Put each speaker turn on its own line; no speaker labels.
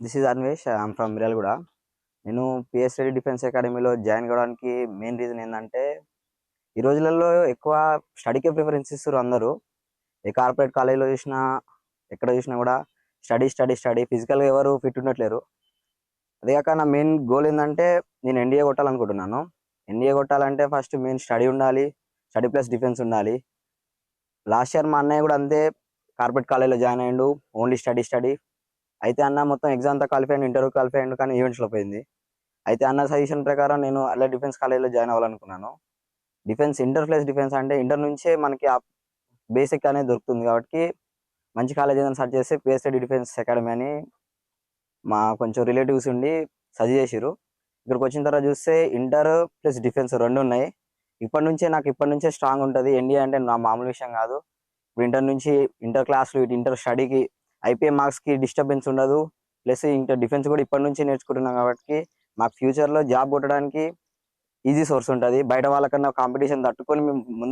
This is Anvesh. I'm from Miryalaguda. నేను PS Reddy defence అకాడమీలో join కావడానికి మెయిన్ రీజన్ ఏంటంటే, ఈ రోజులలో ఎక్కువ స్టడీకే ప్రిఫరెన్స్ ఇస్తారు అందరూ. ఏ కార్పొరేట్ కాలేజీలో చూసినా, ఎక్కడ చూసినా కూడా స్టడీ స్టడీ స్టడీ. ఫిజికల్గా ఎవరు ఫిట్ ఉండట్లేరు. అదే కాక నా మెయిన్ గోల్ ఏంటంటే, నేను ఎన్డీఏ కొట్టాలనుకుంటున్నాను. ఎన్డీఏ కొట్టాలంటే ఫస్ట్ మెయిన్ స్టడీ ఉండాలి, స్టడీ ప్లస్ డిఫెన్స్ ఉండాలి. లాస్ట్ ఇయర్ మా అన్నయ్య కూడా అంతే, కార్పొరేట్ కాలేజీలో జాయిన్ అయ్యిండు, ఓన్లీ స్టడీ స్టడీ. అయితే అన్న మొత్తం ఎగ్జామ్తో క్వాలిఫై అయ్యిండు, ఇంటర్వ్యూ క్వాలిఫై అయ్యిండు, కానీ ఈవెంట్స్లో పోయింది. అయితే అన్న సజెషన్ ప్రకారం నేను అలా డిఫెన్స్ కాలేజీలో జాయిన్ అవ్వాలనుకున్నాను. డిఫెన్స్ ఇంటర్ ప్లస్ డిఫెన్స్ అంటే ఇంటర్ నుంచే మనకి ఆ బేసిక్ అనేది దొరుకుతుంది కాబట్టి, మంచి కాలేజ్ ఏదైనా సెర్చ్ చేస్తే పిఎస్ఐడి డిఫెన్స్ అకాడమీ అని మా కొంచెం రిలేటివ్స్ ఉండి సజెస్ట్ చేసిరు. ఇక్కడికి వచ్చిన తర్వాత చూస్తే ఇంటర్ ప్లస్ డిఫెన్స్ రెండు ఉన్నాయి. ఇప్పటి నుంచే స్ట్రాంగ్ ఉంటుంది. ఎన్డీఏ అంటే నా మామూలు విషయం కాదు. ఇప్పుడు ఇంటర్ నుంచి ఇంటర్ క్లాస్లు, ఇంటర్ స్టడీకి ఐపీఎం మార్క్స్కి డిస్టర్బెన్స్ ఉండదు. ప్లస్ ఇంటర్ డిఫెన్స్ కూడా ఇప్పటి నుంచి నేర్చుకుంటున్నాం కాబట్టి మాకు ఫ్యూచర్లో జాబ్ కొట్టడానికి ఈజీ సోర్స్ ఉంటుంది. బయట వాళ్ళకన్నా కాంపిటీషన్ తట్టుకొని మేము ముందు